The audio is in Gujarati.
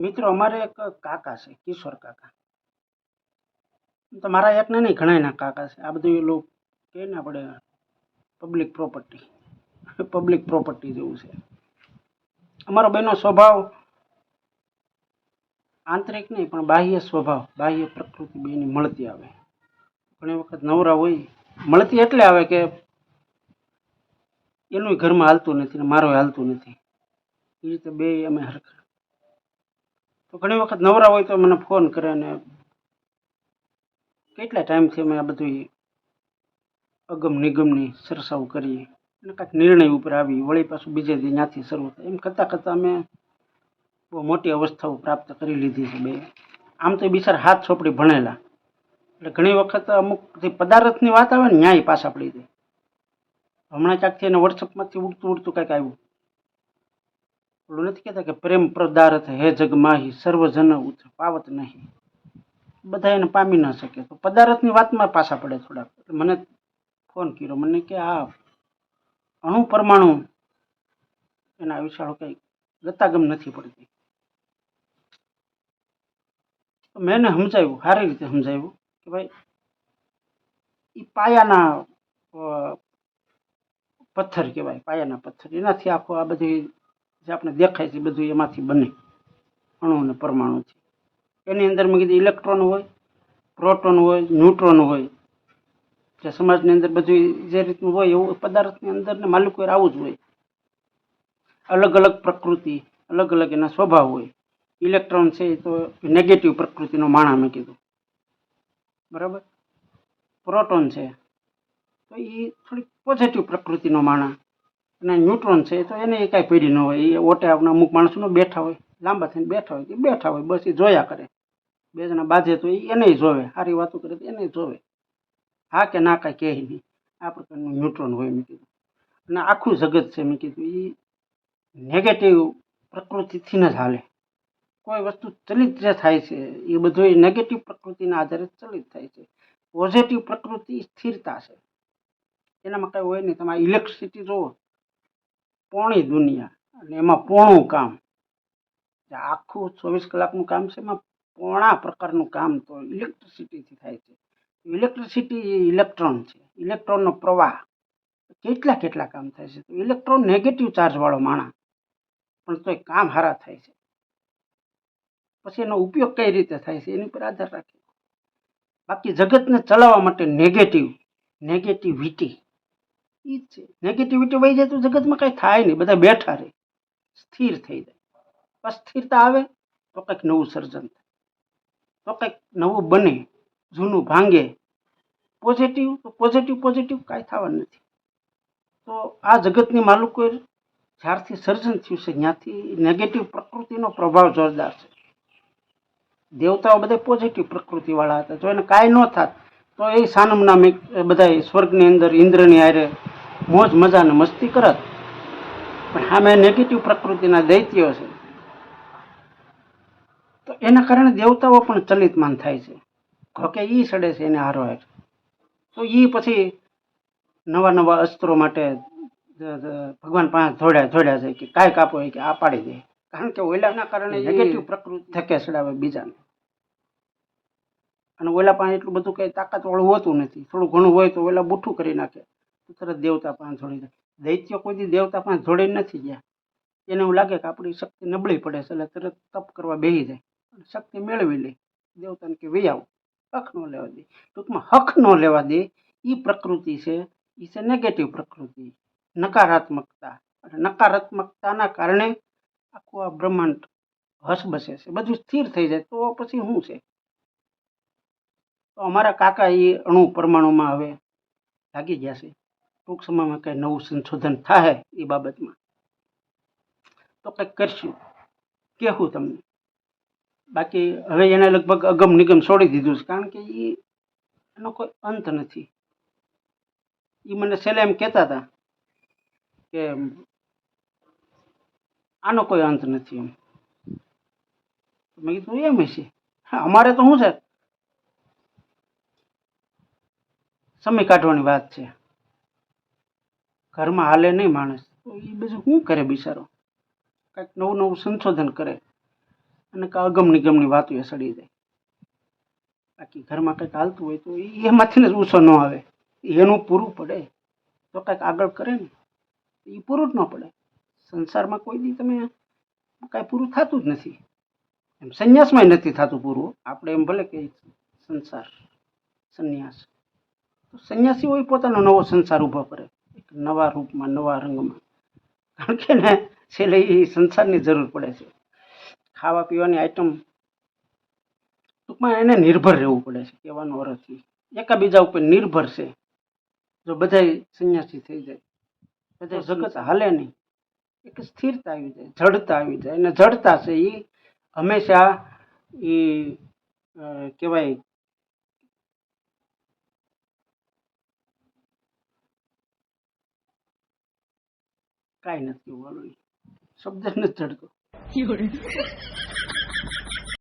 મિત્રો અમારે એક કાકા છે, કિશોર કાકા. તો મારા એકને નહીં, ઘણાયના કાકા છે. આ બધું એ લોકો કહે ને આપણે પબ્લિક પ્રોપર્ટી પબ્લિક પ્રોપર્ટી જેવું છે. અમારો બેનો સ્વભાવ આંતરિક નહીં પણ બાહ્ય સ્વભાવ, બાહ્ય પ્રકૃતિ બેની મળતી આવે. ઘણી વખત નવરા હોય, મળતી એટલે આવે કે એનું ઘરમાં હાલતું નથી ને મારું હાલતું નથી, એ રીતે બે અમે હરખા. તો ઘણી વખત નવરા હોય તો મને ફોન કરે અને કેટલા ટાઈમથી અમે આ બધું અગમ નિગમની સરસાવ કરીએ અને કાંઈક નિર્ણય ઉપર આવી, વળી પાછું બીજે દી ત્યાંથી શરૂ થાય. એમ કરતાં કરતાં અમે બહુ મોટી અવસ્થાઓ પ્રાપ્ત કરી લીધી છે બે. આમ તો એ બિચારા હાથ ચોપડી ભણેલા, એટલે ઘણી વખત અમુક જે પદાર્થની વાત આવે ને ન્યાય પાછા પડી જાય. હમણાં ક્યાંકથી એને વોટ્સઅપમાંથી ઉડતું ઉડતું કાંઈક આવ્યું. ઓલું નથી કહેતા કે પ્રેમ પદાર્થ હે જગમાહી સર્વજન ઉચ્ચ પાવત નહીં, બધા એને પામી ન શકે. તો પદાર્થની વાતમાં પાછા પડે થોડાક. એટલે મને ફોન કર્યો, મને કે આ અણુ પરમાણુ એના વિશાળો કંઈ ગતાગમ નથી પડતી. મેં એને સમજાવ્યું, સારી રીતે સમજાવ્યું કે ભાઈ એ પાયાના પથ્થર કહેવાય, પાયાના પથ્થર. એનાથી આખો આ બધી જે આપણે દેખાય છે બધું એમાંથી બને, અણુ અને પરમાણુથી. એની અંદર મેં કીધું ઇલેક્ટ્રોન હોય, પ્રોટોન હોય, ન્યુટ્રોન હોય. જે સમાજની અંદર બધું જે રીતનું હોય એવું પદાર્થની અંદર ને માલિકોર આવું જ હોય. અલગ અલગ પ્રકૃતિ, અલગ અલગ એના સ્વભાવ હોય. ઇલેક્ટ્રોન છે તો નેગેટિવ પ્રકૃતિનો માણા મેં કીધું, બરાબર. પ્રોટોન છે તો એ થોડીક પોઝિટિવ પ્રકૃતિનો માણા, અને ન્યુટ્રોન છે તો એને કાંઈ પડી ન હોય. એ ઓટે આપણા અમુક માણસોનો બેઠા હોય, લાંબા થઈને બેઠા હોય, બસ એ જોયા કરે. બે જણા બાંધે તો એને જોવે, સારી વાતો કરે તો એને જોવે, હા કે ના કાંઈ કહે નહીં. આ પ્રકારનું ન્યુટ્રોન હોય મેં કીધું. અને આખું જગત છે મેં કીધું એ નેગેટિવ પ્રકૃતિથી જ હાલે. કોઈ વસ્તુ ચલિત જે થાય છે એ બધું નેગેટિવ પ્રકૃતિના આધારે ચલિત થાય છે. પોઝિટિવ પ્રકૃતિ સ્થિરતા છે, એનામાં કાંઈ હોય નહીં. તમે ઇલેક્ટ્રિસિટી જુઓ, પોણી દુનિયા અને એમાં પોણું કામ. આખું 24 કલાકનું કામ છે, એમાં પોણા પ્રકારનું કામ તો ઇલેક્ટ્રિસિટીથી થાય છે. ઇલેક્ટ્રિસિટી ઇલેક્ટ્રોન છે, ઇલેક્ટ્રોનનો પ્રવાહ, કેટલા કામ થાય છે. તો ઇલેક્ટ્રોન નેગેટિવ ચાર્જવાળો માણા, પણ તોય કામ સારા થાય છે. પછી એનો ઉપયોગ કઈ રીતે થાય છે એની પર આધાર રાખે. બાકી જગતને ચલાવવા માટે નેગેટિવિટી એ જ છે. નેગેટિવિટી વહી જાય તો જગતમાં કંઈ થાય નહીં, બધા બેઠા રહે, સ્થિર થઈ જાય. અસ્થિરતા આવે તો કંઈક નવું સર્જન થાય, તો કંઈક નવું બને, જૂનું ભાંગે. પોઝિટિવ કાંઈ થવાનું નથી. તો આ જગતની માલિકો જ્યારથી સર્જન થયું છે ત્યાંથી નેગેટિવ પ્રકૃતિનો પ્રભાવ જોરદાર છે. દેવતાઓ બધા પોઝિટિવ પ્રકૃતિવાળા હતા. જો એને કાંઈ ન થાત તો એ સાનમના બધા સ્વર્ગની અંદર ઇન્દ્રની હારે મોજ મજાને મસ્તી કરત. પણ સામે નેગેટિવ પ્રકૃતિના દૈત્યો છે, તો એના કારણે દેવતાઓ પણ ચલિતમાન થાય છે. કે એ સડે છે એને હારો. તો એ પછી નવા અસ્ત્રો માટે ભગવાન પાસે જોડ્યા જાય કે કાંઈક આપો કે આ પાડી દે. કારણ કે ઓલાના કારણે નેગેટિવ પ્રકૃતિ થકે સડાવે બીજાને. અને ઓલા પાસે એટલું બધું કંઈ તાકાતવાળું હોતું નથી, થોડું ઘણું હોય તો ઓલા બુઠ્ઠું કરી નાખે, તરત દેવતા પાસે જોડી જાય. દૈત્યો કોઈ દી દેવતા પાસે જોડીને નથી ગયા. એને એવું લાગે કે આપણી શક્તિ નબળી પડે છે, એટલે તરત તપ કરવા બેસી જાય, શક્તિ મેળવી લે. દેવતાને કે વી આવો, હક ન લેવા દે. ટૂંકમાં હક ન લેવા દે એ પ્રકૃતિ છે, એ છે નેગેટિવ પ્રકૃતિ, નકારાત્મકતા. અને નકારાત્મકતાના કારણે આખું આ બ્રહ્માંડ હસબસે છે, બધું સ્થિર થઈ જાય. તો પછી શું છે? તો અમારા કાકા એ અણુ પરમાણુમાં હવે લાગી ગયા છે. ટૂંક સમયમાં કંઈ નવું સંશોધન થાય એ બાબતમાં તો કંઈક કરશું, કહેવું તમને. બાકી હવે એને લગભગ અગમ નિગમ છોડી દીધું છે, કારણ કે એનો કોઈ અંત નથી. એ મને છેલ્લે એમ કહેતા હતા કે આનો કોઈ અંત નથી. એમ મેં કીધું એમ હશે. હા, અમારે તો શું છે, સમય કાઢવાની વાત છે. ઘરમાં હાલે નહીં માણસ, તો એ બધું શું કરે બિચારો? કંઈક નવું સંશોધન કરે. અને કાં અગમ નિગમની વાતો એ સડી જાય. બાકી ઘરમાં કંઈક હાલતું હોય તો એમાંથી જ ઊંચો ન આવે. એનું પૂરું પડે તો કંઈક આગળ કરે ને એ પૂરું જ ન પડે. સંસારમાં કોઈ દી તમે કાંઈ પૂરું થતું જ નથી. એમ સંન્યાસમાં નથી થતું પૂરું. આપણે એમ ભલે કે સંસાર સંન્યાસ, તો સંન્યાસી હોય પોતાનો નવો સંસાર ઊભો કરે એક નવા રૂપમાં નવા રંગમાં. કારણ કે ને છેલ્લે એ સંસારની જરૂર પડે છે. ખાવા પીવાની આઈટમ ટૂંકમાં એને નિર્ભર રહેવું પડે છે કહેવાનો અર્થ એ. એકાબીજા ઉપર નિર્ભર છે. જો બધા સંન્યાસી થઈ જાય, બધા જગત હાલે નહીં, એક સ્થિરતા આવી જાય, જડતા આવી જાય. અને જડતા છે એ હંમેશા એ કહેવાય કાંઈ નથી બોલવું, શબ્દ જ નથી જડતો.